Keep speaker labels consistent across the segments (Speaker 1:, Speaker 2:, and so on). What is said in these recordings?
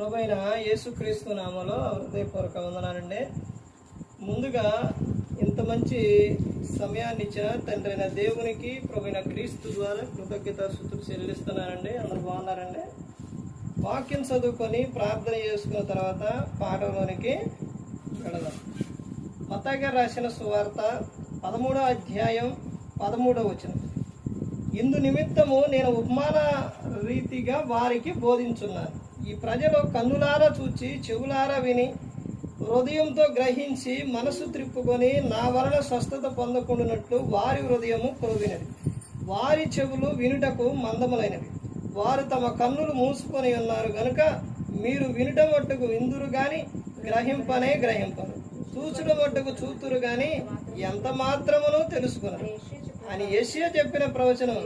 Speaker 1: ప్రభువైన యేసుక్రీస్తు నామములో హృదయపూర్వక వందనాలండి. ముందుగా ఇంత మంచి సమయాన్ని ఇచ్చిన తండ్రి అయిన దేవునికి ప్రభువైన క్రీస్తు ద్వారా కృతజ్ఞతాస్తుతులు చెల్లిస్తున్నానండి. అందరూ బాగున్నారండి. వాక్యం చదువుకొని ప్రార్థన చేసుకున్న తర్వాత పాఠంలోనికి వెళదాం. మత్తయి గారు రాసిన సువార్త 13వ అధ్యాయం 13వ వచనం. ఇందు నిమిత్తము నేను ఉపమాన రీతిగా వారికి బోధించున్నాను. ఈ ప్రజలు కన్నులారా చూచి చెవులారా విని హృదయంతో గ్రహించి మనసు త్రిప్పుకొని నా వలన స్వస్థత పొందకుండానట్లు వారి హృదయము క్రోవినది, వారి చెవులు వినుటకు మందములైనవి, వారు తమ కన్నులు మూసుకొని ఉన్నారు గనుక మీరు వినుట మట్టుకు విందురు గాని గ్రహింపనే గ్రహింపరు, చూచుట మట్టుకు చూతురు గాని ఎంత మాత్రమునో తెలుసుకున్నారు అని యెషయా చెప్పిన ప్రవచనం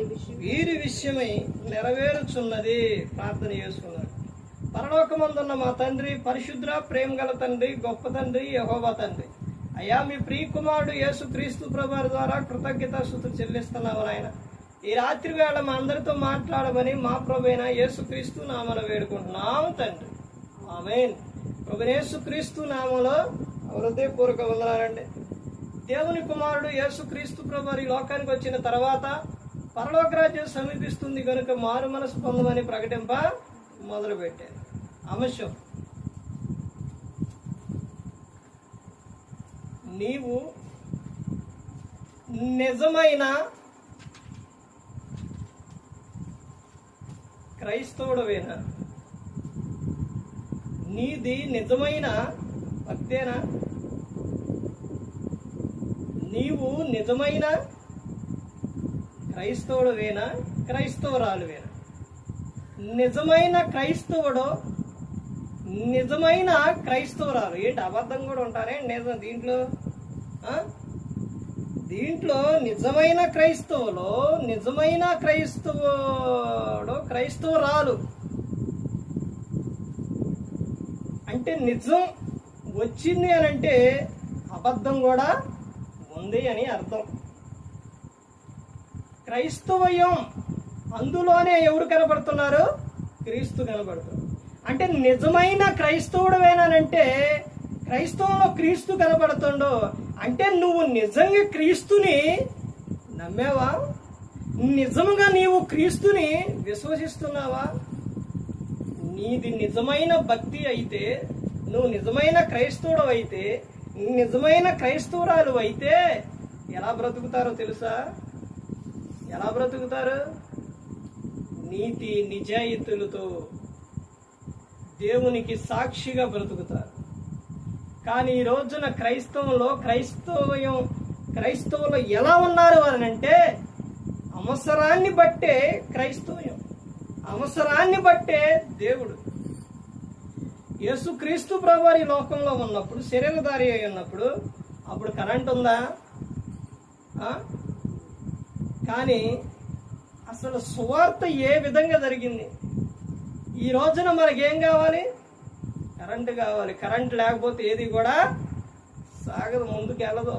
Speaker 1: వీరి విషయమై నెరవేరుచున్నది. ప్రార్థన చేసుకున్నారు. పరలోకమందున్న మా తండ్రి, పరిశుద్ర ప్రేమ గల తండ్రి, గొప్ప తండ్రి, యెహోవా తండ్రి, అయ్యా మీ ప్రియకుమారుడు యేసుక్రీస్తు ప్రభువారి ద్వారా కృతజ్ఞతాస్తుతులు చెల్లిస్తున్నాము నాయన. ఈ రాత్రి వేళ మా అందరితో మాట్లాడమని మా ప్రభువైన యేసుక్రీస్తు నామమున వేడుకుంటున్నాము తండ్రి. ఆమేన్. ప్రభువైన యేసుక్రీస్తు నామములో హృదయపూర్వక వందనాలండి. దేవుని కుమారుడు యేసుక్రీస్తు ప్రభువారు ఈ లోకానికి వచ్చిన తర్వాత పరలోక రాజ్యం సమీపిస్తుంది కనుక మారు మనసు పొందమని ప్రకటింప మొదలుపెట్టారు. అంశం, నీవు నిజమైన క్రైస్తవుడవేనా? నీది నిజమైన భక్తేనా? నీవు నిజమైన క్రైస్తవుడువేనా, క్రైస్తవురాలువేనా? నిజమైన క్రైస్తవుడు, నిజమైన క్రైస్తవురాలు ఏంటి? అబద్ధం కూడా ఉంటారే నిజం దీంట్లో. దీంట్లో నిజమైన క్రైస్తవులు, నిజమైన క్రైస్తవుడు, క్రైస్తవురాలు అంటే నిజం వచ్చింది అని అంటే అబద్ధం కూడా ఉంది అని అర్థం. క్రైస్తవయం అందులోనే ఎవరు కనబడుతున్నారు? క్రీస్తు కనబడుతున్నారు. అంటే నిజమైన క్రైస్తవుడువేనానంటే క్రైస్తవంలో క్రీస్తు కనబడుతుండో అంటే నువ్వు నిజంగా క్రీస్తుని నమ్మావా? నిజంగా నీవు క్రీస్తుని విశ్వసిస్తున్నావా? నీది నిజమైన భక్తి అయితే, నువ్వు నిజమైన క్రైస్తవుడు అయితే, నిజమైన క్రైస్తవురాలు అయితే ఎలా బ్రతుకుతారో తెలుసా? ఎలా బ్రతుకుతారు? నీతి నిజాయితీలతో దేవునికి సాక్షిగా బ్రతుకుతారు. కానీ ఈ రోజున క్రైస్తవులు ఎలా ఉన్నారు అని అంటే అవసరాన్ని బట్టే క్రైస్తవ్యం, అవసరాన్ని బట్టే దేవుడు. యేసుక్రీస్తు ప్రభువారు ఈ లోకంలో ఉన్నప్పుడు, శరీరధారి అయి ఉన్నప్పుడు అప్పుడు కరెంట్ ఉందా? కానీ అసలు సువార్త ఏ విధంగా జరిగింది? ఈ రోజున మనకేం కావాలి? కరెంటు కావాలి. కరెంట్ లేకపోతే ఏది కూడా సాగదు, ముందుకు వెళ్ళదు.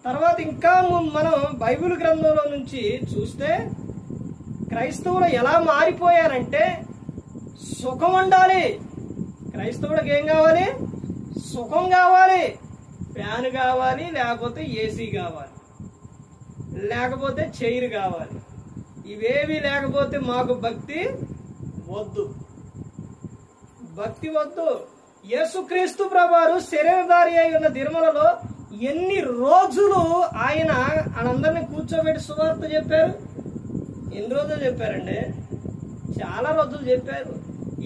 Speaker 1: తర్వాత ఇంకా మనం బైబిల్ గ్రంథంలో నుంచి చూస్తే క్రైస్తవులు ఎలా మారిపోయారంటే సుఖం ఉండాలి. క్రైస్తవుడికి ఏం కావాలి? సుఖం కావాలి. ఫ్యాన్ కావాలి, లేకపోతే ఏసీ కావాలి, లేకపోతే చైర్ కావాలి. ఇవేవి లేకపోతే మాకు భక్తి వద్దు, భక్తి వద్దు. యేసుక్రీస్తు ప్రభువారు శరీరధారి అయి ఉన్న దినములలో ఎన్ని రోజులు ఆయన అందరినీ కూర్చోబెట్టి సువార్త చెప్పారు? ఎన్ని రోజులు చెప్పారండి? చాలా రోజులు చెప్పారు.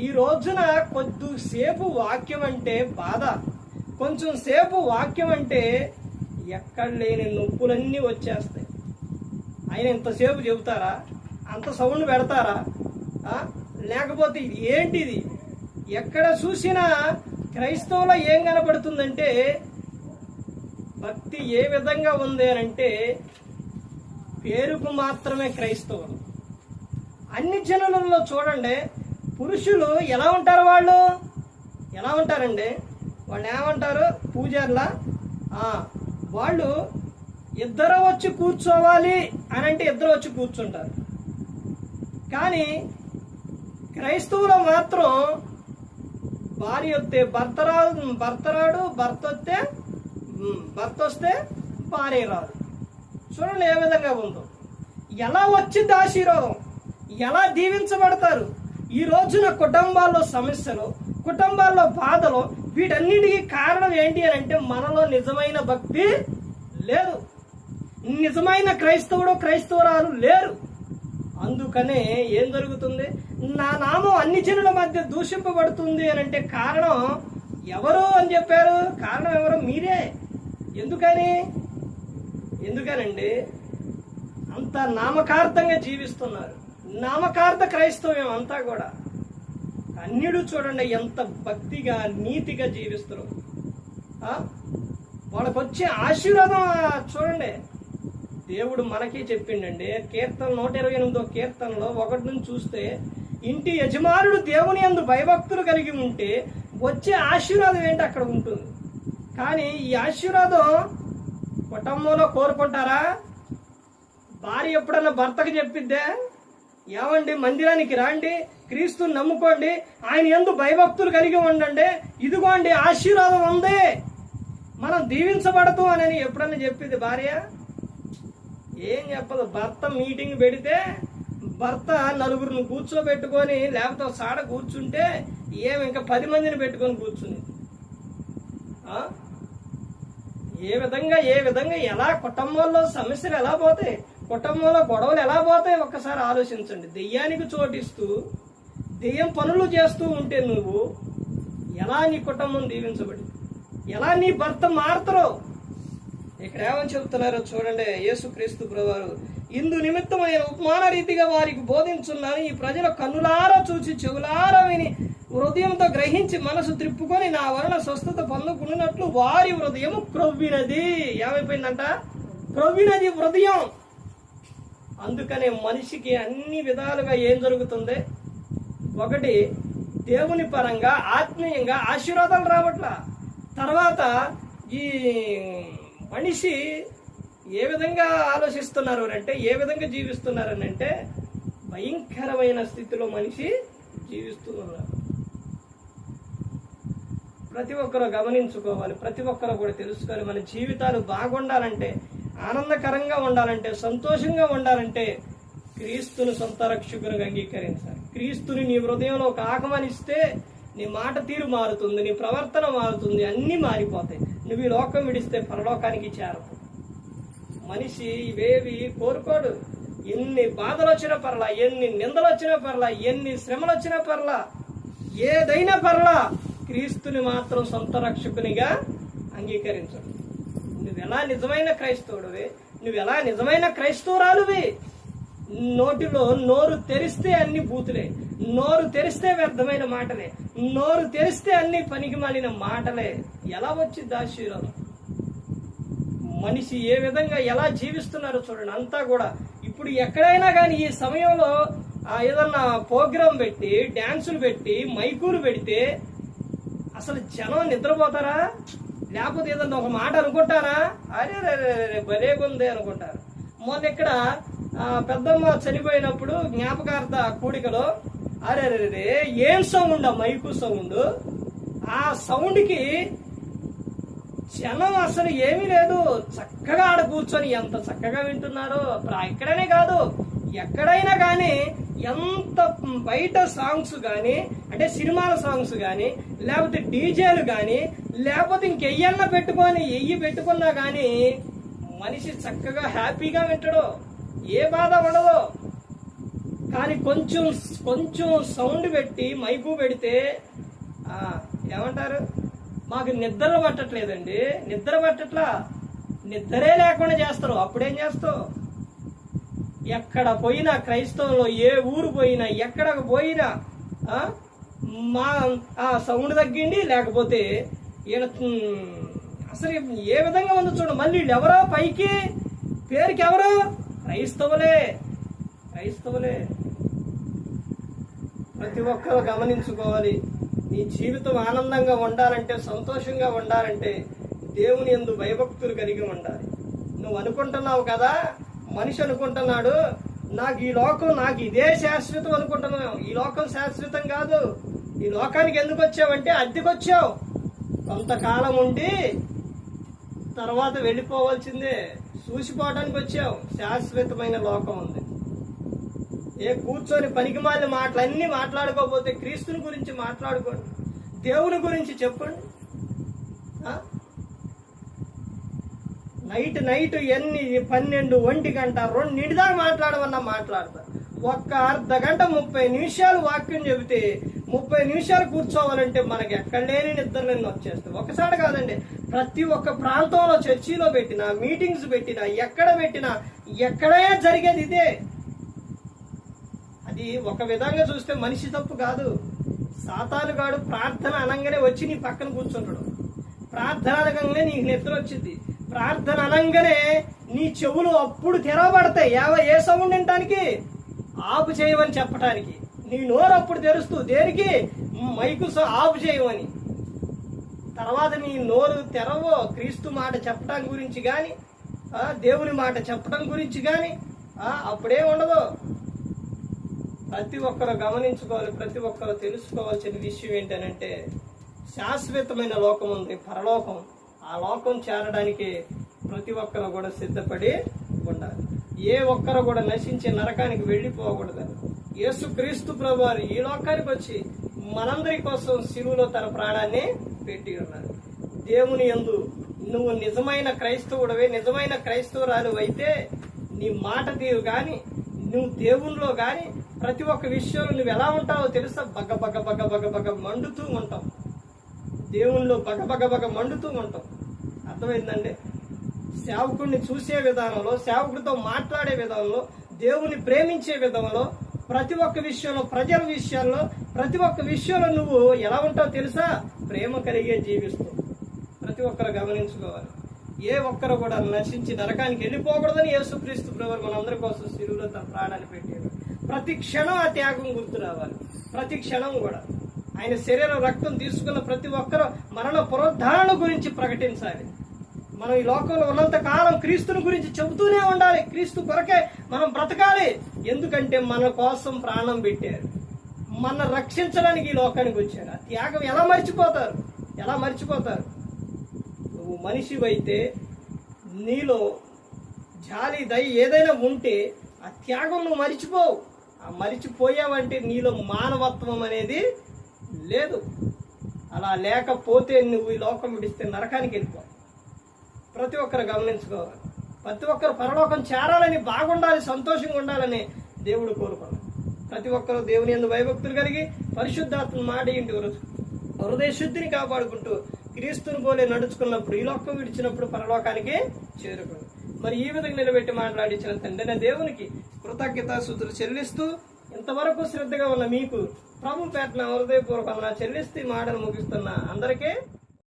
Speaker 1: ఈ రోజున కొద్దిసేపు వాక్యం అంటే బాధ, కొంచెం సేపు వాక్యం అంటే ఎక్కడ లేని నొప్పులన్నీ వచ్చేస్తాయి. ఆయన ఇంతసేపు చెబుతారా? అంత సౌండ్ పెడతారా? లేకపోతే ఏంటిది? ఎక్కడ చూసినా క్రైస్తవులో ఏం కనపడుతుందంటే భక్తి ఏ విధంగా ఉంది అని అంటే పేరుకు మాత్రమే క్రైస్తవులు. అన్ని జనులలో చూడండి, పురుషులు ఎలా ఉంటారు? వాళ్ళు ఎలా ఉంటారండి? వాళ్ళు ఏమంటారు? పూజారులా? వాళ్ళు ఇద్దరు వచ్చి కూర్చోవాలి అని అంటే ఇద్దరు వచ్చి కూర్చుంటారు. కానీ క్రైస్తవులో మాత్రం భార్య వస్తే భర్త రాడు, భర్త వస్తే భార్య రాదు. చూడండి ఏ విధంగా ఉందో. ఎలా వచ్చింది ఆశీర్వాదం, ఎలా దీవించబడతారు. ఈ రోజున కుటుంబాల్లో సమస్యలు, కుటుంబాల్లో బాధలు, వీటన్నిటికీ కారణం ఏంటి అని అంటే మనలో నిజమైన భక్తి లేదు, నిజమైన క్రైస్తవురాలు లేరు. అందుకనే ఏం జరుగుతుంది, నా నామం అన్ని జనుల మధ్య దూషింపబడుతుంది అని అంటే కారణం ఎవరు అని చెప్పారు? కారణం ఎవరు? మీరే. ఎందుకనండి అంత నామకార్థంగా జీవిస్తున్నారు. నామకార్థ క్రైస్తవ్యం అంతా కూడా. అన్యుడు చూడండి ఎంత భక్తిగా నీతిగా జీవిస్తారు. వాళ్ళకు వచ్చే ఆశీర్వాదం చూడండి. దేవుడు మనకి చెప్పిండండి. కీర్తన 128వ కీర్తనలో 1 నుంచి చూస్తే, ఇంటి యజమానుడు దేవుని యందు భయభక్తులు కలిగి ఉంటే వచ్చే ఆశీర్వాదం ఏంటి అక్కడ ఉంటుంది. కానీ ఈ ఆశీర్వాదం కుటుంబంలో కోరుకుంటారా? భార్య ఎప్పుడన్నా భర్తకు చెప్పిద్దే, ఏమండి మందిరానికి రాండి, క్రీస్తుని నమ్ముకోండి, ఆయన యందు భయభక్తులు కలిగి ఉండండి, ఇదిగోండి ఆశీర్వాదం ఉంది, మనం దీవించబడతాం అని ఎప్పుడన్నా చెప్పింది భార్య? ఏం చెప్పదు. భర్త మీటింగ్ పెడితే భర్త నలుగురిని కూర్చోబెట్టుకొని లేకపోతే సాడ కూర్చుంటే ఇంకా 10 మందిని పెట్టుకొని కూర్చుని ఏ విధంగా ఎలా కుటుంబంలో సమస్యలు ఎలా పోతాయి, కుటుంబంలో గొడవలు ఎలా పోతాయి ఒక్కసారి ఆలోచించండి. దెయ్యానికి చోటిస్తూ దెయ్యం పనులు చేస్తూ ఉంటే నువ్వు ఎలా నీ కుటుంబం దీవించబడి, ఎలా నీ భర్త మారుతారో ఇక్కడ ఏమని చెబుతున్నారో చూడండి. యేసుక్రీస్తు ప్రభువారు, ఇందు నిమిత్తం నేను ఉపమాన రీతిగా వారికి బోధించున్నాను. ఈ ప్రజల కన్నులారా చూసి చెవులారా విని హృదయంతో గ్రహించి మనసు త్రిప్పుకొని నా వలన స్వస్థత పొందుకున్నట్లు వారి హృదయం క్రొవ్వినది. ఏమైపోయిందంట? క్రొవ్వినది హృదయం. అందుకనే మనిషికి అన్ని విధాలుగా ఏం జరుగుతుంది? ఒకటి, దేవుని పరంగా ఆత్మీయంగా ఆశీర్వాదాలు రావట్ల. తర్వాత ఈ మనిషి ఏ విధంగా ఆలోచిస్తున్నారు అంటే, ఏ విధంగా జీవిస్తున్నారని అంటే భయంకరమైన స్థితిలో మనిషి జీవిస్తున్నారు. ప్రతి ఒక్కరూ గమనించుకోవాలి, ప్రతి ఒక్కరూ కూడా తెలుసుకోవాలి. మన జీవితాలు బాగుండాలంటే, ఆనందకరంగా ఉండాలంటే, సంతోషంగా ఉండాలంటే క్రీస్తుని సొంత రక్షకునిగా అంగీకరించాలి. క్రీస్తుని నీ హృదయంలో ఆహ్వానిస్తే నీ మాట తీరు మారుతుంది, నీ ప్రవర్తన మారుతుంది, అన్నీ మారిపోతాయి. నువ్వు ఈ లోకం విడిస్తే పరలోకానికి చేరవు. మనిషి ఇవేవి కోరుకోడు. ఎన్ని బాధలు వచ్చినా పర్లా, ఎన్ని నిందలు వచ్చినా పర్లా, ఎన్ని శ్రమలు వచ్చినా పర్లా, ఏదైనా పర్లా, క్రీస్తుని మాత్రం సొంత రక్షకునిగా అంగీకరించడు. నువ్వెలా నిజమైన క్రైస్తవుడివి, నువ్వెలా నిజమైన క్రైస్తవురాలువి? నోటిలో నోరు తెరిస్తే అన్ని బూతులే, నోరు తెరిస్తే వ్యర్థమైన మాటలే, నోరు తెరిస్తే అన్ని పనికి మాలిన మాటలే. ఎలా వచ్చింది ఆశీర్వాదం? మనిషి ఏ విధంగా ఎలా జీవిస్తున్నారో చూడండి. అంతా కూడా ఇప్పుడు ఎక్కడైనా కానీ ఈ సమయంలో ఏదన్నా ప్రోగ్రాం పెట్టి, డ్యాన్సులు పెట్టి, మైకులు పెడితే అసలు జనం నిద్రపోతారా? లేకపోతే ఏదన్నా ఒక మాట అనుకుంటారా? అరే భలేగుంది అనుకుంటారు. మొన్న ఇక్కడ పెద్దమ్మ చనిపోయినప్పుడు జ్ఞాపకార్థ కూడికలో అరే ఏం సౌండ్, ఆ మైకు సౌండ్, ఆ సౌండ్కి జనం అసలు ఏమీ లేదు, చక్కగా ఆడ కూర్చొని ఎంత చక్కగా వింటున్నారో. ఇక్కడనే కాదు, ఎక్కడైనా కానీ ఎంత బయట సాంగ్స్ కానీ, అంటే సినిమాల సాంగ్స్ కానీ, లేకపోతే డీజేలు కానీ, లేకపోతే ఇంకెయ్యన్నా పెట్టుకున్నా కానీ మనిషి చక్కగా హ్యాపీగా వింటాడు, ఏ బాధ ఉండదు. కానీ కొంచెం సౌండ్ పెట్టి మైకు పెడితే ఏమంటారు? మాకు నిద్ర పట్టట్లేదండి, నిద్ర పట్టట్లా, నిద్రే లేకుండా చేస్తారు. అప్పుడేం చేస్తావు? ఎక్కడ పోయినా క్రైస్తవంలో, ఏ ఊరు పోయినా, ఎక్కడికి పోయినా మా సౌండ్ తగ్గింది, లేకపోతే అసలు ఏ విధంగా ఉందో చూడు. మళ్ళీ ఎవరో పైకి పేరుకి ఎవరు? క్రైస్తవులే. ప్రతి ఒక్కరు గమనించుకోవాలి. నీ జీవితం ఆనందంగా ఉండాలంటే, సంతోషంగా ఉండాలంటే దేవుని యందు భయభక్తులు కలిగి ఉండాలి. నువ్వు అనుకుంటున్నావు కదా, మనిషి అనుకుంటున్నాడు నాకు ఈ లోకం, నాకు ఇదే శాశ్వతం అనుకుంటున్నాం. ఈ లోకం శాశ్వతం కాదు. ఈ లోకానికి ఎందుకు వచ్చావంటే అద్దెకొచ్చావు. కొంతకాలం ఉండి తర్వాత వెళ్ళిపోవాల్సిందే. చూసిపోవడానికి వచ్చావు. శాశ్వతమైన లోకం ఉంది. కూర్చొని పనికిమాలిన మాటలన్నీ మాట్లాడుకోకపోతే క్రీస్తుని గురించి మాట్లాడుకోండి, దేవుని గురించి చెప్పండి. నైట్ ఎన్ని 12, 1 గంట, 2 దాకా మాట్లాడమన్నా మాట్లాడతా. ఒక్క అర్ధ గంట 30 నిమిషాలు వాక్యం చెబితే 30 నిమిషాలు కూర్చోవాలంటే మనకి ఎక్కడ లేని నిద్రలన్నీ వచ్చేస్తాయి. ఒకసారి కాదండి, ప్రతి ఒక్క ప్రాంతంలో చర్చిలో పెట్టినా, మీటింగ్స్ పెట్టినా, ఎక్కడ పెట్టినా ఎక్కడైనా జరిగేది ఇదే. అది ఒక విధంగా చూస్తే మనిషి తప్పు కాదు. సాతానుగాడు ప్రార్థన అనంగానే వచ్చి నీ పక్కన కూర్చుంటాడు. ప్రార్థన అనగానే నీకు నిద్ర వచ్చింది. ప్రార్థన అనంగానే నీ చెవులు అప్పుడు తెరవబడతాయి. ఏ సౌండ్ వినటానికి? ఆపు చేయమని చెప్పటానికి. నీ నోరు అప్పుడు తెరుస్తూ దేనికి? మైకు ఆపు చేయమని. తర్వాత నీ నోరు తెరవో క్రీస్తు మాట చెప్పడం గురించి కానీ, దేవుని మాట చెప్పడం గురించి కానీ అప్పుడే ఉండదు. ప్రతి ఒక్కరు గమనించుకోవాలి, ప్రతి ఒక్కరు తెలుసుకోవాల్సిన విషయం ఏంటనంటే, శాశ్వతమైన లోకం ఉంది, పరలోకం. ఆ లోకం చేరడానికి ప్రతి ఒక్కరు కూడా సిద్ధపడి ఉండాలి. ఏ ఒక్కరు కూడా నశించే నరకానికి వెళ్ళిపోకూడదు. యేసుక్రీస్తు ప్రభువారు ఈ లోకానికి వచ్చి మనందరి కోసం శిలువలో తన ప్రాణాన్ని పెట్టి ఉన్నారు. దేవుని యందు నువ్వు నిజమైన క్రైస్తవుడవే, నిజమైన క్రైస్తవురాలు అయితే నీ మాట తీరు కానీ, నువ్వు దేవునిలో కానీ ప్రతి ఒక్క విషయంలో నువ్వు ఎలా ఉంటావో తెలుసా? బగ బగ బగ బగ బగ మండుతూ ఉంటావు. దేవునిలో బగ బగ బగ మండుతూ ఉంటావు. అర్థమైందండి? సేవకుడిని చూసే విధానంలో, సేవకుడితో మాట్లాడే విధానంలో, దేవుని ప్రేమించే విధానంలో, ప్రతి ఒక్క విషయంలో, ప్రజల విషయాల్లో, ప్రతి ఒక్క విషయంలో నువ్వు ఎలా ఉంటావో తెలుసా? ప్రేమ కలిగే జీవిస్తూ. ప్రతి ఒక్కరు గమనించుకోవాలి. ఏ ఒక్కరు కూడా నశించి నరకానికి వెళ్ళిపోకూడదని యేసుక్రీస్తు ప్రభువు మనందరి కోసం శిలువలో తన ప్రాణాన్ని పెట్టాడు. ప్రతి క్షణం ఆ త్యాగం గుర్తు రావాలి. ప్రతి క్షణం కూడా ఆయన శరీరం రక్తం తీసుకున్న ప్రతి ఒక్కరూ మరణ పునరుద్ధరణ గురించి ప్రకటించాలి. మనం ఈ లోకంలో ఉన్నంత కాలం క్రీస్తుని గురించి చెబుతూనే ఉండాలి. క్రీస్తు కొరకే మనం బ్రతకాలి. ఎందుకంటే మన కోసం ప్రాణం పెట్టారు, మన రక్షించడానికి ఈ లోకానికి వచ్చారు. ఆ త్యాగం ఎలా మర్చిపోతారు? ఎలా మర్చిపోతారు? నువ్వు మనిషివైతే, నీలో జాలి దయ ఏదైనా ఉంటే ఆ త్యాగం నువ్వు మరిచిపోవు. ఆ మరిచిపోయావంటే నీలో మానవత్వం అనేది లేదు. అలా లేకపోతే నువ్వు ఈ లోకం విడిస్తే నరకానికి వెళ్ళిపోవు. ప్రతి ఒక్కరు గమనించుకోవాలి. ప్రతి ఒక్కరు పరలోకం చేరాలని, బాగుండాలి, సంతోషంగా ఉండాలని దేవుడు కోరుకున్నాడు. ప్రతి ఒక్కరు దేవుని యందు భయభక్తులు కలిగి పరిశుద్ధాత్మ మాట ఇంటి హృదయ శుద్ధిని కాపాడుకుంటూ క్రీస్తుని పోలే నడుచుకున్నప్పుడు, ఈ లోకం విడిచినప్పుడు పరలోకానికి చేరుకుంది. మరి ఈ విధంగా నిలబెట్టి మాట్లాడించిన తండ్రి దేవునికి కృతజ్ఞతాస్తుతులు చెల్లిస్తూ, ఇంతవరకు శ్రద్ధగా ఉన్న మీకు ప్రభు పేటన హృదయపూర్వకంగా చెల్లిస్తూ మాటలు ముగిస్తున్న అందరికీ